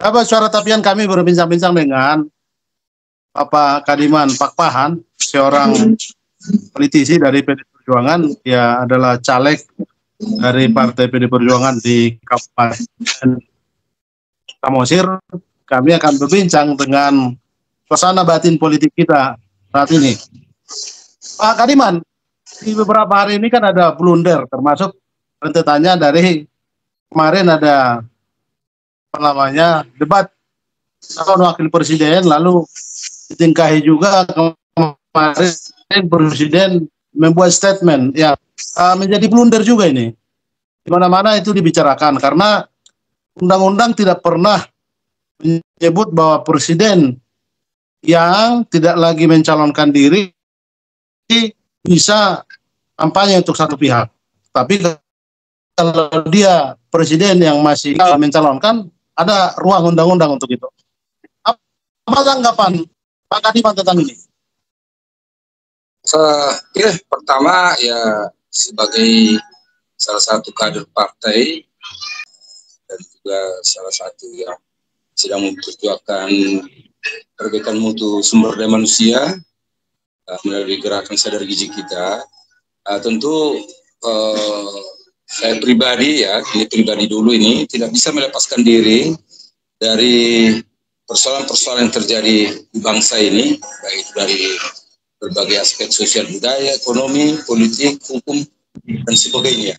Apa suara tapian kami berbincang-bincang dengan Bapak Kadiman Pakpahan, seorang politisi dari PD Perjuangan, ya adalah caleg dari Partai PD Perjuangan di Kabupaten Samosir. Kami akan berbincang dengan suasana batin politik kita saat ini. Pak Kadiman, di beberapa hari ini kan ada blunder, termasuk rentetannya dari kemarin ada debat calon wakil presiden, lalu ditingkahi juga kemarin presiden membuat statement yang menjadi blunder juga ini. Di mana-mana itu dibicarakan karena undang-undang tidak pernah menyebut bahwa presiden yang tidak lagi mencalonkan diri bisa kampanye untuk satu pihak. Tapi kalau dia presiden yang masih mencalonkan, ada ruang undang-undang untuk itu. Apa tanggapan Pak Kadiman tentang ini? Ya, pertama ya sebagai salah satu kader partai dan juga salah satu yang sedang memperjuangkan perbaikan mutu sumber daya manusia melalui gerakan sadar gizi kita, tentu saya pribadi dulu ini tidak bisa melepaskan diri dari persoalan-persoalan yang terjadi di bangsa ini, baik dari berbagai aspek sosial budaya, ekonomi, politik, hukum, dan sebagainya.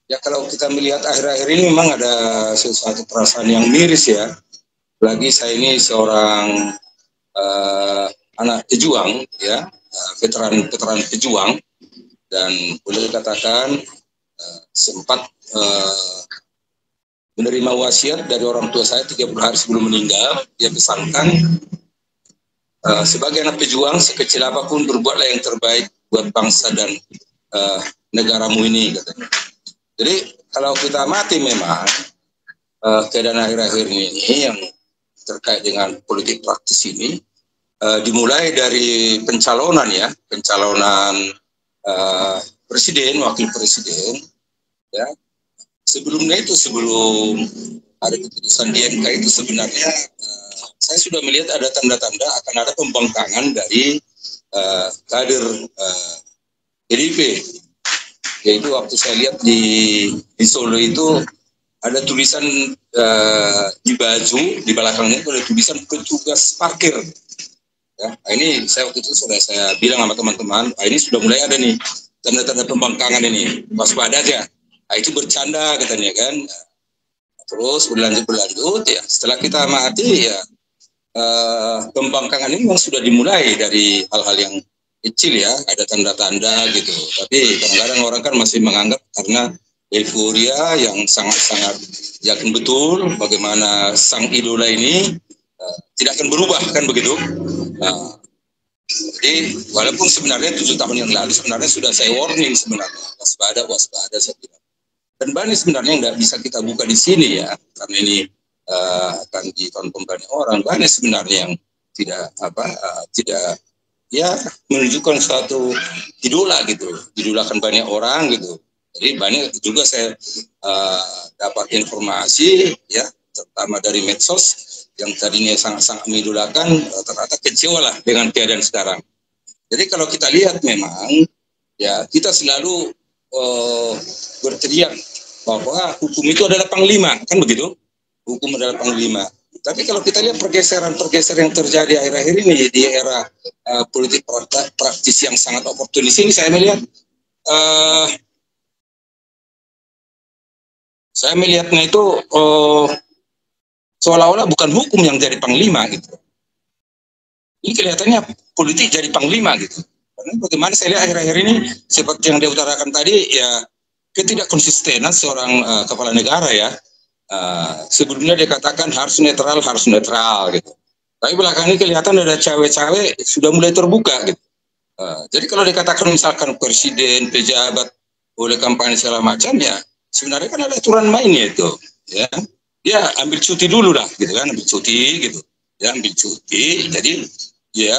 Ya kalau kita melihat akhir-akhir ini memang ada sesuatu perasaan yang miris ya. Lagi saya ini seorang anak pejuang, ya, veteran pejuang, dan boleh dikatakan sempat menerima wasiat dari orang tua saya 30 hari sebelum meninggal. Dia pesankan, sebagai anak pejuang, sekecil apapun berbuatlah yang terbaik buat bangsa dan negaramu ini, katanya. Jadi kalau kita amati memang keadaan akhir-akhir ini yang terkait dengan politik praktis ini, dimulai dari pencalonan presiden, wakil presiden, ya. Sebelumnya itu, sebelum ada keputusan di MK itu sebenarnya saya sudah melihat ada tanda-tanda akan ada pembangkangan dari kader PDIP. Yaitu waktu saya lihat di Solo itu ada tulisan di baju, di belakangnya itu ada tulisan petugas parkir. Ya, ini saya waktu itu sudah saya bilang sama teman-teman, ini sudah mulai ada nih tanda-tanda pembangkangan ini, waspada aja. Nah, itu bercanda katanya kan. Terus berlanjut ya. Setelah kita amati ya, pembangkangan ini memang sudah dimulai dari hal-hal yang kecil ya, ada tanda-tanda gitu. Tapi kadang-kadang orang kan masih menganggap karena euforia yang sangat-sangat yakin betul bagaimana sang idola ini tidak akan berubah, kan begitu. Jadi walaupun sebenarnya 7 tahun yang lalu sebenarnya sudah saya warning sebenarnya, waspada saya bilang. Dan banyak sebenarnya yang nggak bisa kita buka di sini ya, karena ini akan ditonton banyak orang. Banyak sebenarnya yang tidak ya menunjukkan suatu idola gitu, idolakan banyak orang gitu. Jadi banyak juga saya dapat informasi ya, terutama dari medsos yang tadinya sangat-sangat mengidolakan, ternyata kecewa lah dengan keadaan sekarang. Jadi kalau kita lihat memang ya kita selalu berteriak bahwa hukum itu adalah panglima, kan begitu? Hukum adalah panglima. Tapi kalau kita lihat pergeseran yang terjadi akhir-akhir ini di era politik praktis yang sangat oportunis ini, saya melihatnya itu seolah-olah bukan hukum yang jadi panglima gitu. Ini kelihatannya politik jadi panglima gitu. Karena bagaimana saya lihat akhir-akhir ini seperti yang dia utarakan tadi ya, ketidakkonsistenan seorang kepala negara ya. Sebelumnya dia katakan harus netral gitu. Tapi belakangan ini kelihatan ada cawe-cawe sudah mulai terbuka gitu. Jadi kalau dikatakan misalkan presiden, pejabat boleh kampanye segala macam ya, sebenarnya kan ada aturan mainnya itu ya. Dia ambil cuti dulu dah gitu kan, ambil cuti gitu. Ya ambil cuti, jadi dia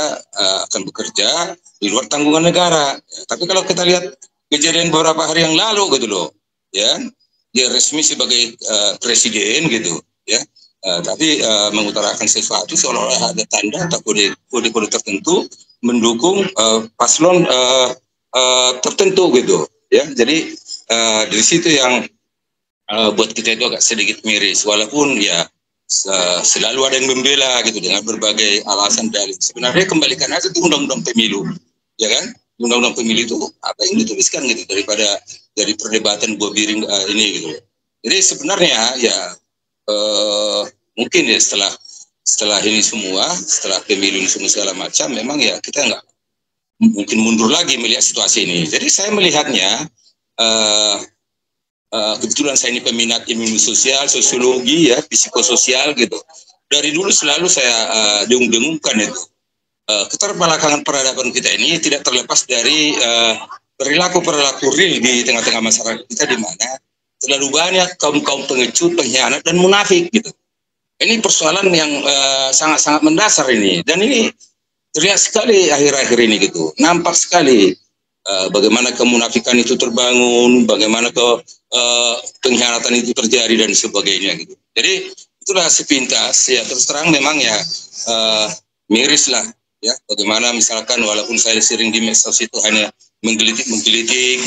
akan bekerja di luar tanggungan negara. Ya, tapi kalau kita lihat kejadian beberapa hari yang lalu gitu loh, ya dia resmi sebagai presiden gitu, ya tapi mengutarakan sesuatu seolah-olah ada tanda atau kode-kode tertentu mendukung paslon tertentu gitu ya. Jadi dari situ yang buat kita itu agak sedikit miris, walaupun ya selalu ada yang membela gitu dengan berbagai alasan dalil. Sebenarnya kembalikan aja ke undang-undang pemilu, ya kan? Undang-undang pemilu itu apa yang dituliskan gitu daripada dari perdebatan buah biring ini gitu. Jadi sebenarnya ya mungkin ya setelah ini semua, setelah pemilu ini semua segala macam, memang ya kita nggak mungkin mundur lagi melihat situasi ini. Jadi saya melihatnya kebetulan saya ini peminat ilmu sosial, sosiologi ya, psikososial gitu. Dari dulu selalu saya dengung-dengungkan itu. Keterbelakangan peradaban kita ini tidak terlepas dari perilaku-perilaku real di tengah-tengah masyarakat kita, di mana terlalu banyak kaum-kaum pengecut, pengkhianat, dan munafik gitu. Ini persoalan yang sangat-sangat mendasar ini, dan ini terlihat sekali akhir-akhir ini gitu. Nampak sekali bagaimana kemunafikan itu terbangun, bagaimana pengkhianatan itu terjadi dan sebagainya gitu. Jadi itulah sepintas ya, terus terang memang ya miris lah ya, bagaimana misalkan walaupun saya sering di medsos itu hanya menggelitik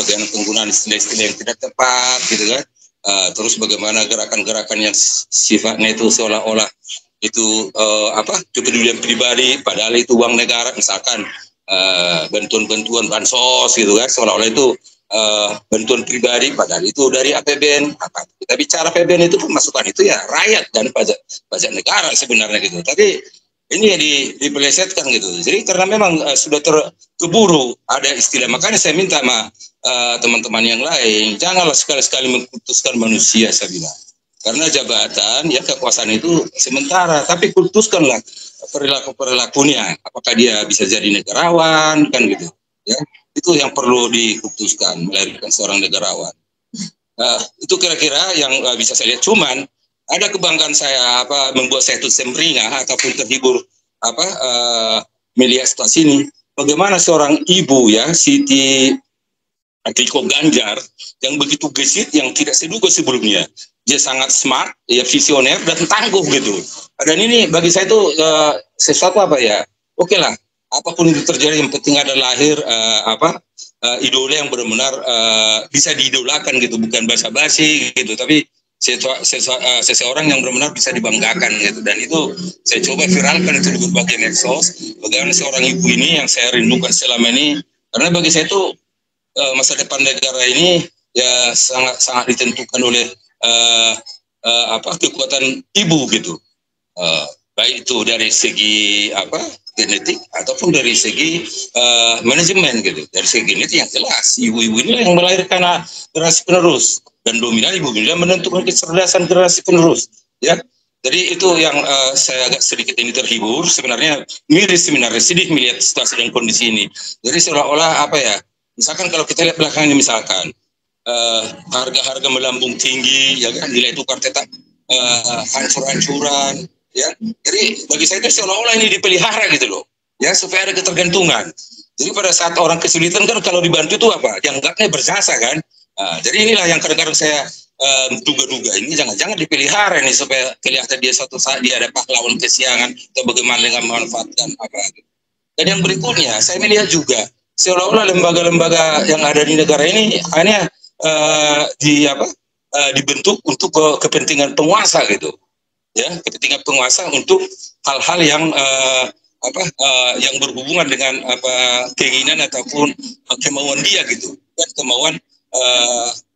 bagaimana penggunaan istilah-istilah yang tidak tepat gitu kan. Terus bagaimana gerakan-gerakan yang sifatnya itu seolah-olah itu kepedulian pribadi, padahal itu uang negara, misalkan bantuan-bantuan bansos gitu kan, seolah-olah itu bantuan pribadi, padahal itu dari APBN. Kita bicara APBN itu pemasukan itu ya rakyat dan pajak negara sebenarnya gitu. Tapi ini ya dipelesetkan gitu. Jadi karena memang sudah terkeburu ada istilah, makanya saya minta sama teman-teman yang lain, janganlah sekali-sekali mengkultuskan manusia, saya bilang. Karena jabatan ya kekuasaan itu sementara, tapi kultuskanlah perilaku-perilakunya. Apakah dia bisa jadi negarawan kan gitu. Ya, itu yang perlu dikultuskan, melahirkan seorang negarawan. Itu kira-kira yang bisa saya lihat. Cuman ada kebanggaan saya membuat saya itu semringah ataupun terhibur melihat situasi ini. Bagaimana seorang ibu ya, Siti Atiko Ganjar, yang begitu gesit, yang tidak seduga sebelumnya. Dia sangat smart, ya visioner dan tangguh gitu. Dan ini bagi saya itu sesuatu oke lah, apapun itu terjadi, yang penting ada lahir idola yang benar-benar bisa diidolakan gitu, bukan basa-basi gitu, tapi seseorang yang benar-benar bisa dibanggakan gitu. Dan itu saya coba viralkan itu di berbagai medsos, bagaimana seorang ibu ini yang saya rindukan selama ini. Karena bagi saya itu masa depan negara ini ya sangat ditentukan oleh kekuatan ibu gitu, baik itu dari segi genetik ataupun dari segi manajemen gitu. Dari segi genetik yang jelas ibu-ibu ini yang melahirkan generasi penerus, dan dominan ibu ini menentukan kecerdasan generasi penerus ya. Jadi itu yang saya agak sedikit ini terhibur, sebenarnya miris sebenarnya, sedih melihat situasi dan kondisi ini. Jadi seolah-olah misalkan kalau kita lihat belakangnya, misalkan harga-harga melambung tinggi, ya kan, nilai tukar tetap hancur-hancuran, ya. Jadi bagi saya itu seolah-olah ini dipelihara gitu loh, ya, supaya ada ketergantungan. Jadi pada saat orang kesulitan kan kalau dibantu itu dianggapnya berjasa kan. Jadi inilah yang kadang-kadang saya duga-duga, ini jangan-jangan dipelihara nih supaya kelihatan dia suatu saat dia ada pahlawan kesiangan atau bagaimana dengan memanfaatkan Dan yang berikutnya saya melihat juga seolah-olah lembaga-lembaga yang ada di negara ini hanya dibentuk untuk kepentingan penguasa gitu, ya, kepentingan penguasa untuk hal-hal yang yang berhubungan dengan keinginan ataupun kemauan dia gitu, dan kemauan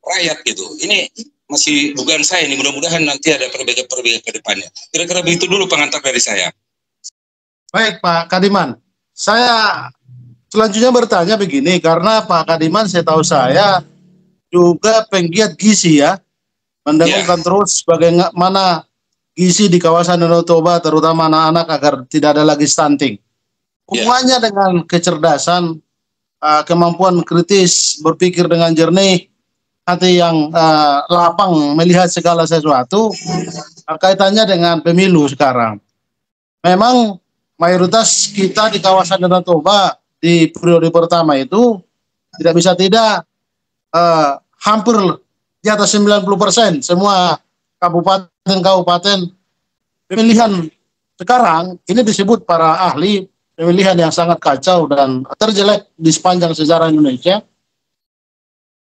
rakyat gitu. Ini masih dugaan saya, ini mudah-mudahan nanti ada perbedaan ke depannya. Kira-kira begitu dulu pengantar dari saya. Baik Pak Kadiman, saya selanjutnya bertanya begini, karena Pak Kadiman setahu saya juga penggiat gizi ya, mendengungkan terus bagaimana gizi di kawasan Danau Toba, terutama anak-anak, agar tidak ada lagi stunting. Hubungannya dengan kecerdasan, kemampuan kritis, berpikir dengan jernih, hati yang lapang melihat segala sesuatu, kaitannya dengan pemilu sekarang. Memang mayoritas kita di kawasan Danau Toba di periode pertama itu tidak bisa tidak hampir di atas 90% semua kabupaten pemilihan sekarang ini disebut para ahli pemilihan yang sangat kacau dan terjelek di sepanjang sejarah Indonesia.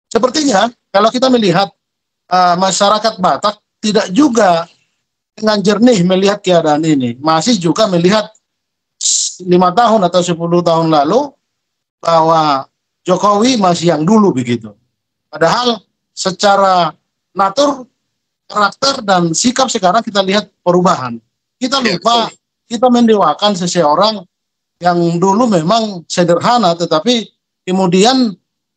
Sepertinya kalau kita melihat masyarakat Batak tidak juga dengan jernih melihat keadaan ini, masih juga melihat 5 tahun atau 10 tahun lalu bahwa Jokowi masih yang dulu begitu. Padahal secara natur, karakter dan sikap sekarang kita lihat perubahan. Kita lupa, kita mendewakan seseorang yang dulu memang sederhana, tetapi kemudian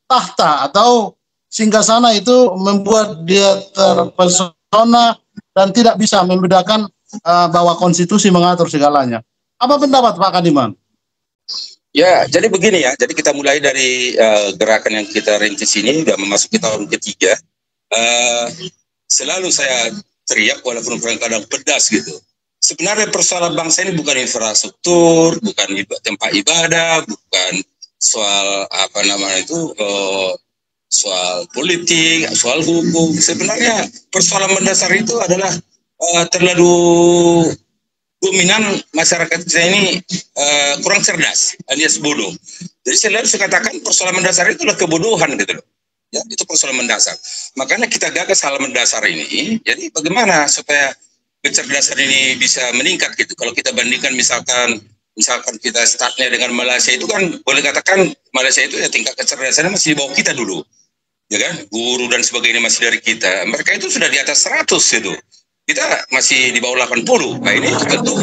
tahta atau singgasana itu membuat dia terpesona dan tidak bisa membedakan bahwa konstitusi mengatur segalanya. Apa pendapat Pak Kadiman? Ya, jadi begini ya. Jadi kita mulai dari gerakan yang kita rintis ini, sudah memasuki tahun ketiga. Selalu saya teriak walaupun kadang-kadang pedas gitu. Sebenarnya persoalan bangsa ini bukan infrastruktur, bukan tempat ibadah, bukan soal apa namanya itu soal politik, soal hukum. Sebenarnya persoalan mendasar itu adalah terlalu dominan masyarakat kita ini kurang cerdas, alias bodoh. Jadi selalu saya katakan persoalan mendasar itu adalah kebodohan gitu loh. Ya, itu persoalan mendasar. Makanya kita gagas hal mendasar ini. Jadi bagaimana supaya kecerdasan ini bisa meningkat gitu. Kalau kita bandingkan misalkan kita startnya dengan Malaysia itu kan boleh katakan Malaysia itu ya tingkat kecerdasannya masih di bawah kita dulu. Ya kan? Guru dan sebagainya masih dari kita. Mereka itu sudah di atas 100 gitu. Kita masih di bawah 80. Nah ini tentu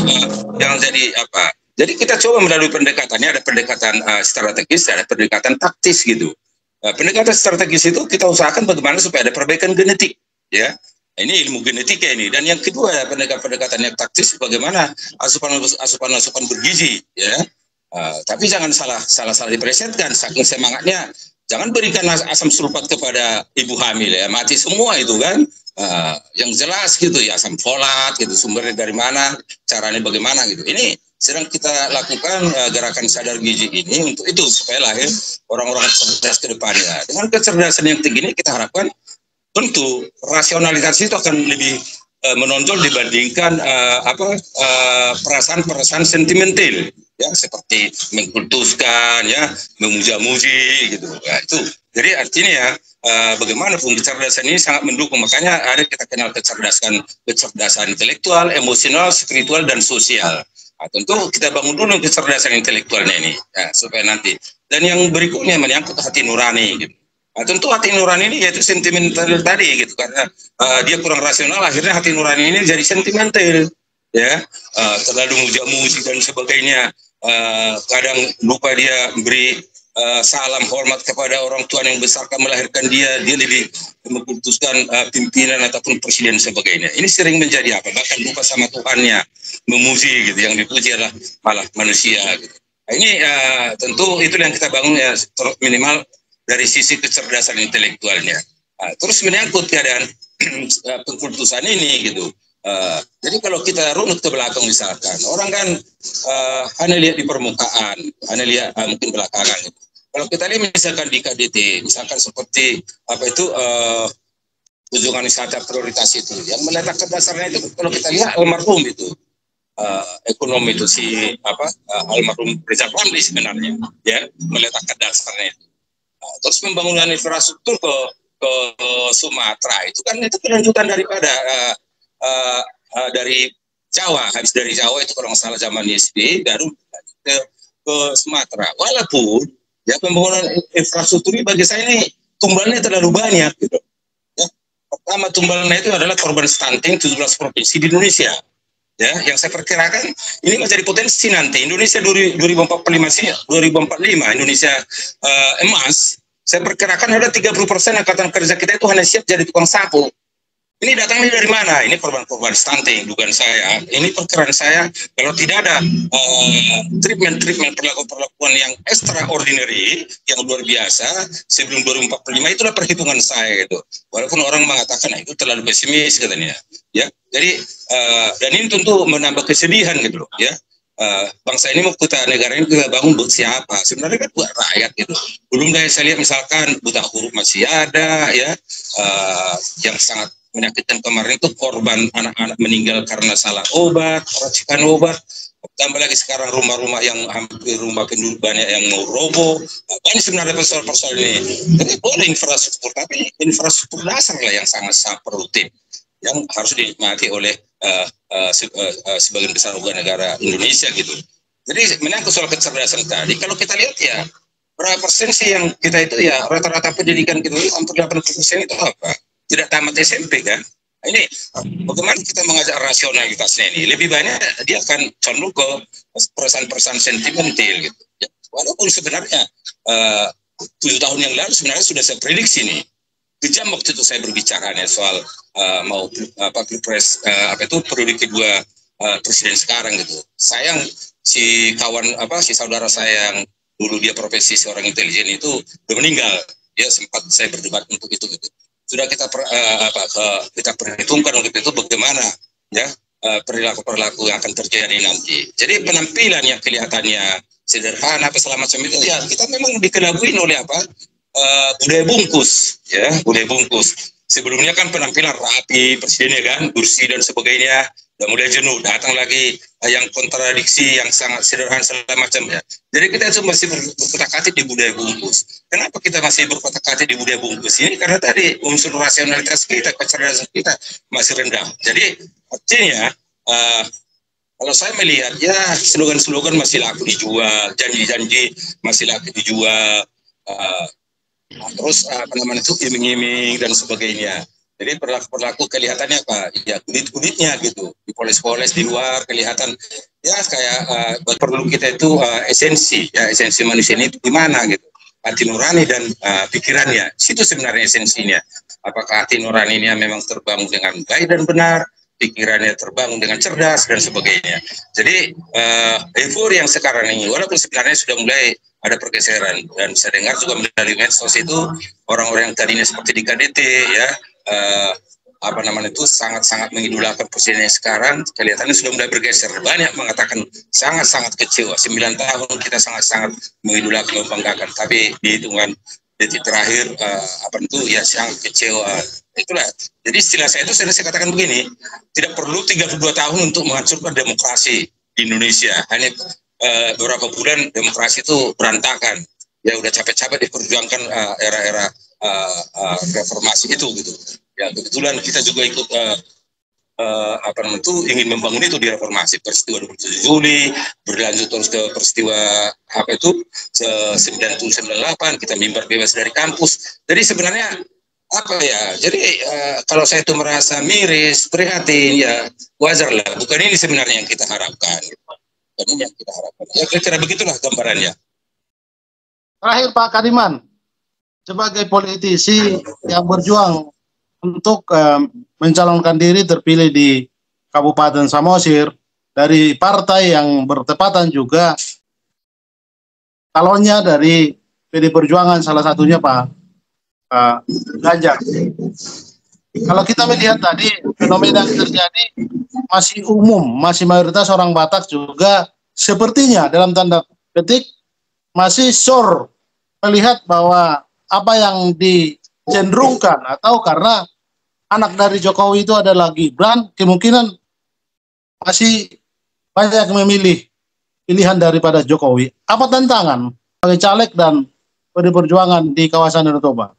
yang jadi apa? Jadi kita coba melalui pendekatannya, ada pendekatan strategis, ada pendekatan taktis gitu. Pendekatan strategis itu kita usahakan bagaimana supaya ada perbaikan genetik, ya. Ini ilmu genetika ini. Dan yang kedua pendekatan yang taktis bagaimana asupan bergizi, ya. Tapi jangan salah dipresetkan, saking semangatnya. Jangan berikan asam sulfat kepada ibu hamil ya, mati semua itu kan. Yang jelas gitu ya, asam folat gitu, sumbernya dari mana, caranya bagaimana gitu. Ini sedang kita lakukan gerakan sadar gizi ini untuk itu supaya lahir orang-orang cerdas ke depannya. Dengan kecerdasan yang tinggi ini kita harapkan tentu rasionalitas itu akan lebih menonjol dibandingkan perasaan-perasaan sentimental ya, seperti mengkultuskan ya, memuja-muji gitu ya, itu. Jadi artinya ya bagaimana pun kecerdasan ini sangat mendukung, makanya ada kita kenal kecerdasan intelektual, emosional, spiritual dan sosial. Nah, tentu kita bangun dulu kecerdasan intelektualnya ini ya, supaya nanti. Dan yang berikutnya menyangkut hati nurani gitu. Nah, tentu hati nurani ini yaitu sentimental tadi gitu, karena dia kurang rasional, akhirnya hati nurani ini jadi sentimental ya, terlalu muja-muji dan sebagainya. Kadang lupa dia beri salam hormat kepada orang tua yang besarkan melahirkan dia lebih memutuskan pimpinan ataupun presiden sebagainya. Ini sering menjadi apa? Bahkan lupa sama Tuhannya, memuji gitu, yang dipuji adalah malah manusia gitu. Nah, ini tentu itu yang kita bangun ya, minimal dari sisi kecerdasan intelektualnya. Terus menyangkut keadaan pengkultusan ini gitu. Jadi kalau kita runut ke belakang misalkan, orang kan hanya lihat di permukaan, hanya lihat mungkin belakangan gitu. Kalau kita lihat misalkan di KDT, misalkan seperti apa itu kunjungan wisata prioritas itu, yang meletakkan dasarnya itu kalau kita lihat almarhum itu ekonomi itu si almarhum Rizal Ramli sebenarnya ya meletakkan dasarnya itu. Terus pembangunan infrastruktur ke Sumatera itu kan itu kelanjutan daripada dari Jawa, habis dari Jawa itu kalau nggak salah zaman SBY baru ke Sumatera. Walaupun ya pembangunan infrastruktur ini bagi saya ini tumbalnya terlalu banyak gitu. Ya, pertama tumbalnya itu adalah korban stunting 17 provinsi di Indonesia. Ya, yang saya perkirakan ini menjadi potensi nanti Indonesia 2045 Indonesia emas. Saya perkirakan ada 30% angkatan kerja kita itu hanya siap jadi tukang sapu. Ini datangnya dari mana? Ini korban-korban stunting, dugaan saya. Ini perkiraan saya, kalau tidak ada treatment perlakuan yang extraordinary, yang luar biasa, sebelum 2045, itulah perhitungan saya gitu. Walaupun orang mengatakan, nah, itu terlalu pesimis katanya. Ya, jadi dan ini tentu menambah kesedihan gitu loh. Ya, bangsa ini mau negara ini kita bangun buat siapa? Sebenarnya kan buat rakyat gitu. Belum dari saya lihat misalkan buta huruf masih ada, ya, yang sangat menyakitkan kemarin itu korban anak-anak meninggal karena salah obat, racikan obat. Tambah lagi sekarang rumah-rumah yang hampir rumah penduduk banyak yang mau roboh. Banyak sebenarnya persoalan-persoalan ini. Jadi boleh infrastruktur, tapi infrastruktur dasar lah yang sangat-sangat produktif, yang harus dinikmati oleh sebagian besar warga negara Indonesia gitu. Jadi menyangkut soal kecerdasan tadi, kalau kita lihat ya, berapa persen sih yang kita itu ya rata-rata pendidikan gitu, hampir 80% itu apa? Tidak tamat SMP kan? Ini bagaimana kita mengajak rasionalitasnya ini? Lebih banyak dia akan condong ke perasaan-perasaan sentimental gitu. Ya, walaupun sebenarnya 7 tahun yang lalu sebenarnya sudah saya prediksi nih. Kejam waktu itu saya berbicara nih soal mau pilpres periode kedua presiden sekarang gitu. Sayang si saudara saya yang dulu dia profesi seorang intelijen itu udah meninggal. Dia sempat saya berdebat untuk itu gitu. Sudah kita kita perhitungkan untuk itu bagaimana ya perilaku-perilaku yang akan terjadi nanti. Jadi penampilan yang kelihatannya sederhana apa segala macam itu ya kita memang dikelabui oleh budaya bungkus ya, budaya bungkus. Sebelumnya kan penampilan rapi presidennya kan, kursi dan sebagainya. Udah mulai jenuh, datang lagi yang kontradiksi yang sangat sederhana segala macam ya. Jadi kita itu masih berkotak-atik di budaya bungkus. Kenapa kita masih berkotak-atik di budaya bungkus ini? Karena tadi unsur rasionalitas kita, kecerdasan kita masih rendah. Jadi artinya kalau saya melihat ya slogan-slogan masih laku dijual, janji-janji masih laku dijual, terus iming-iming dan sebagainya. Jadi perilaku kelihatannya apa? Ya kulit-kulitnya gitu, dipoles-poles di luar kelihatan ya kayak perlu kita itu esensi manusia ini di mana gitu, hati nurani dan pikirannya. Situ sebenarnya esensinya. Apakah hati nuraninya memang terbangun dengan baik dan benar, pikirannya terbangun dengan cerdas dan sebagainya. Jadi euforia yang sekarang ini, walaupun sebenarnya sudah mulai ada pergeseran dan saya dengar juga melalui medsos itu orang-orang yang tadinya seperti di KDT ya. Sangat-sangat mengidolakan presiden sekarang kelihatannya sudah mulai bergeser. Banyak mengatakan sangat-sangat kecewa. 9 tahun kita sangat-sangat mengidolakan, membanggakan, tapi di hitungan detik terakhir ya sangat kecewa. Itulah. Jadi istilah saya itu saya katakan begini, tidak perlu 32 tahun untuk menghancurkan demokrasi di Indonesia. Hanya beberapa bulan demokrasi itu berantakan. Ya udah capek-capek diperjuangkan era-era reformasi itu gitu. Ya kebetulan kita juga ikut ingin membangun itu di reformasi. Peristiwa 27 Juli berlanjut terus ke peristiwa 1998 kita mimbar bebas dari kampus. Jadi sebenarnya jadi kalau saya itu merasa miris, prihatin ya wajar lah. Bukan ini sebenarnya yang kita harapkan. Bukan ini yang kita harapkan. Ya kira-kira begitulah gambarannya. Terakhir Pak Kadiman, sebagai politisi yang berjuang untuk mencalonkan diri terpilih di Kabupaten Samosir dari partai yang bertepatan juga calonnya dari PD Perjuangan, salah satunya Pak Ganjar. Kalau kita melihat tadi fenomena yang terjadi masih umum, masih mayoritas orang Batak juga sepertinya dalam tanda petik masih sure melihat bahwa apa yang dicenderungkan atau karena anak dari Jokowi itu adalah Gibran, kemungkinan masih banyak memilih pilihan daripada Jokowi. Apa tantangan bagi caleg dan PD Perjuangan di kawasan Danau Toba?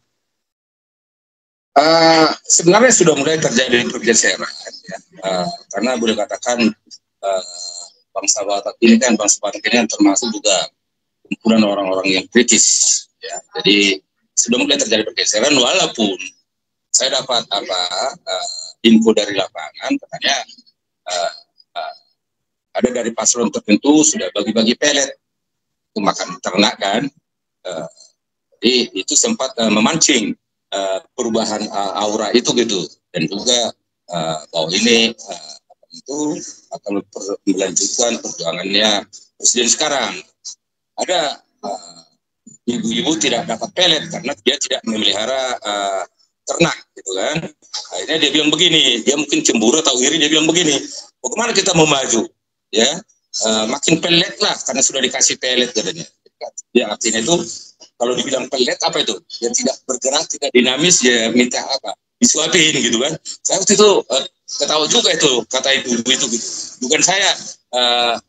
Sebenarnya sudah mulai terjadi pergeseran ya. Karena boleh katakan bangsa Batak ini kan termasuk juga kumpulan orang-orang yang kritis ya. Jadi sudah mulai terjadi pergeseran, walaupun saya dapat info dari lapangan katanya ada dari paslon tertentu sudah bagi-bagi pelet untuk makan ternak kan. Jadi itu sempat memancing perubahan aura itu gitu, dan juga bahwa ini itu akan melanjutkan perjuangannya presiden sekarang. Ada ibu-ibu tidak dapat pelet karena dia tidak memelihara ternak gitu kan. Akhirnya dia bilang begini, dia mungkin cemburu atau iri, dia bilang begini, bagaimana kita mau maju ya, makin pelet lah karena sudah dikasih pelet katanya. Ya artinya itu kalau dibilang pelet apa itu, dia tidak bergerak, tidak dinamis, ya minta apa, disuapin gitu kan. Saya waktu itu ketawa juga itu kata ibu itu gitu. Bukan saya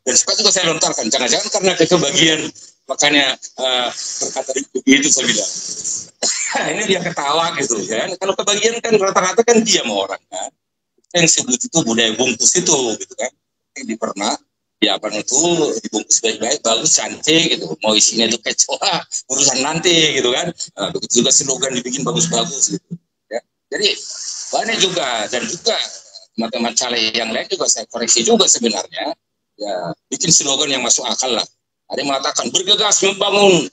dan sempat juga saya lontarkan, jangan-jangan karena kebagian makanya berkata begitu saya bilang. Ini dia ketawa gitu kan. Kalau kebagian kan rata-rata kan diam orang kan. Yang sebut itu budaya bungkus itu gitu kan. Di pernah ya apa itu dibungkus baik-baik, bagus, cantik gitu. Mau isinya itu kecoa, urusan nanti gitu kan. Begitu juga slogan dibikin bagus-bagus gitu. Ya. Jadi banyak juga dan juga teman-teman caleg yang lain juga saya koreksi juga sebenarnya. Ya bikin slogan yang masuk akal lah. Ada yang mengatakan bergegas membangun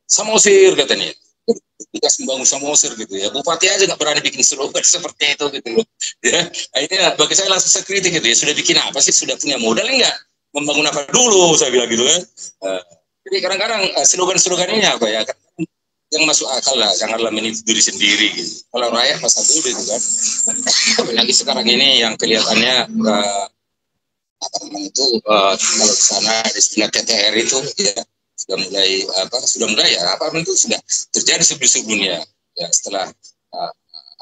Samosir katanya. Bergegas membangun Samosir gitu ya. Bupati aja nggak berani bikin slogan seperti itu gitu loh. Ya, akhirnya bagi saya langsung saya kritik gitu ya. Sudah bikin apa sih? Sudah punya modal enggak? Membangun apa dulu? Saya bilang gitu kan. Jadi kadang-kadang slogan-slogan ini apa ya? Yang masuk akal lah, janganlah menipu diri sendiri gitu. Kalau rakyat masa dulu gitu kan. Apalagi sekarang ini yang kelihatannya apa namanya itu kalau di sana di sebelah TTR itu ya sudah mulai ya apa itu sudah terjadi sebelum-sebelumnya ya setelah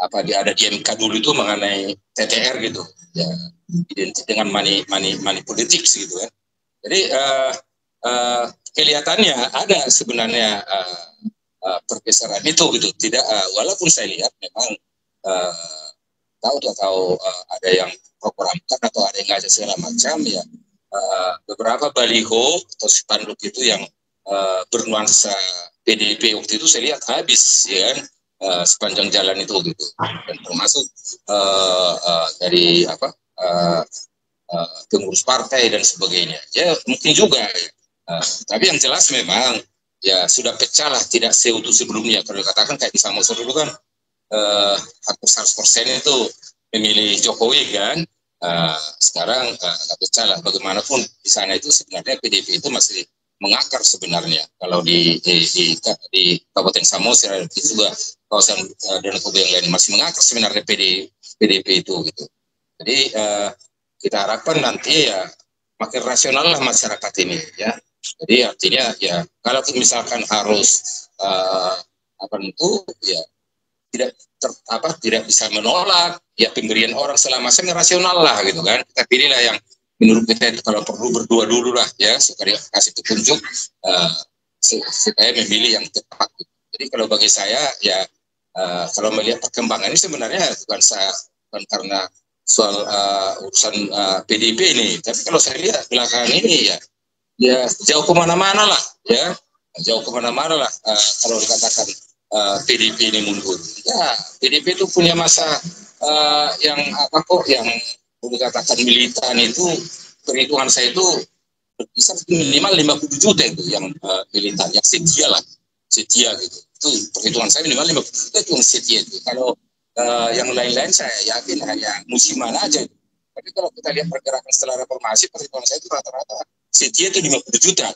ada di MK dulu itu mengenai TTR gitu ya identik dengan money politik gitu kan. Jadi kelihatannya ada sebenarnya pergeseran itu gitu tidak walaupun saya lihat memang tahu ada yang program atau ada yang ngajak segala macam ya beberapa baliho atau spanduk itu yang bernuansa PDIP waktu itu saya lihat habis ya kan sepanjang jalan itu gitu dan termasuk dari pengurus partai dan sebagainya ya mungkin juga ya. Tapi yang jelas memang ya sudah pecah lah tidak seutuh sebelumnya kalau dikatakan kayak di Samosir dulu kan hampir 100% itu memilih Jokowi kan. Sekarang nggak pecah lah bagaimanapun di sana itu sebenarnya PDIP itu masih mengakar sebenarnya kalau di Kabupaten Samosir itu juga kawasan Danau Toba yang lain masih mengakar sebenarnya PDIP itu gitu. Jadi kita harapkan nanti ya makin rasional lah masyarakat ini ya. Jadi artinya ya kalau misalkan harus itu ya tidak bisa menolak ya pemberian orang selama rasional lah gitu kan. Kita pilihlah yang menurut kita itu kalau perlu berdua dulu lah ya supaya kasih petunjuk supaya memilih yang tepat. Jadi kalau bagi saya ya kalau melihat perkembangan ini sebenarnya bukan karena soal urusan PDIP ini, tapi kalau saya lihat belakangan ini ya jauh kemana-mana lah ya jauh kemana-mana lah kalau dikatakan PDIP ini mundur. Ya, PDIP itu punya masa yang yang dikatakan militan itu perhitungan saya itu bisa minimal 50 juta itu yang militan, yang setia lah, setia gitu. Itu perhitungan saya minimal 50 juta itu yang setia itu. Kalau yang lain-lain saya yakin hanya musiman aja. Tapi kalau kita lihat pergerakan setelah reformasi, perhitungan saya itu rata-rata setia itu 50 juta.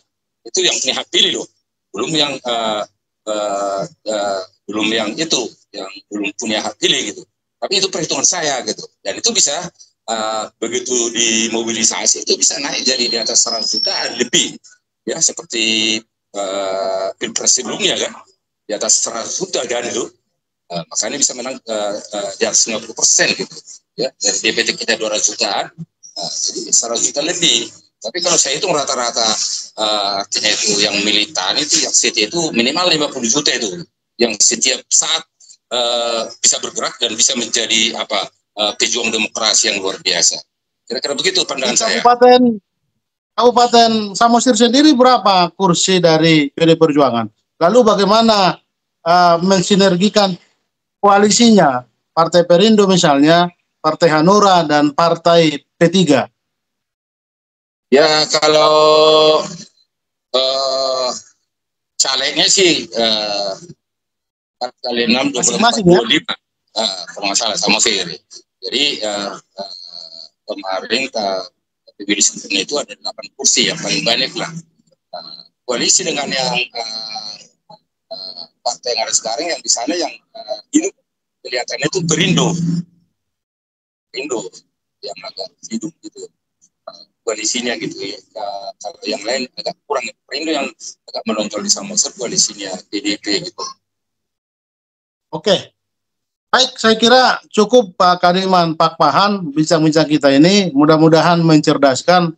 Itu yang punya hak pilih loh. Belum yang belum yang itu yang belum punya hak pilih gitu. Tapi itu perhitungan saya gitu. Dan itu bisa begitu dimobilisasi itu bisa naik jadi di atas 100 juta lebih ya seperti pilpres sebelumnya kan di atas 100 juta kan itu makanya bisa menang di atas 50% gitu ya dari DPT kita 200 jutaan jadi 100 juta lebih. Tapi kalau saya hitung rata-rata artinya itu yang militan itu yang setia itu minimal 50 juta itu yang setiap saat bisa bergerak dan bisa menjadi pejuang demokrasi yang luar biasa. Kira-kira begitu pandangan saya. Kabupaten Samosir sendiri berapa kursi dari PD Perjuangan? Lalu bagaimana mensinergikan koalisinya Partai Perindo misalnya, Partai Hanura dan Partai P3? Ya kalau calegnya sih 4 kali 6 24 25 kalau nggak salah Samosir. Jadi kemarin pilih sebelumnya itu ada 8 kursi yang paling banyak lah. Koalisi dengan yang partai yang ada sekarang yang di sana yang hidup kelihatannya itu Perindo yang agak hidup gitu koalisinya gitu ya. Kalau yang lain agak kurang. Perindo yang agak menonjol di Samosir koalisinya PDIP gitu. Oke. Baik, saya kira cukup Pak Kadiman, Pak Pahan, bincang-bincang kita ini mudah-mudahan mencerdaskan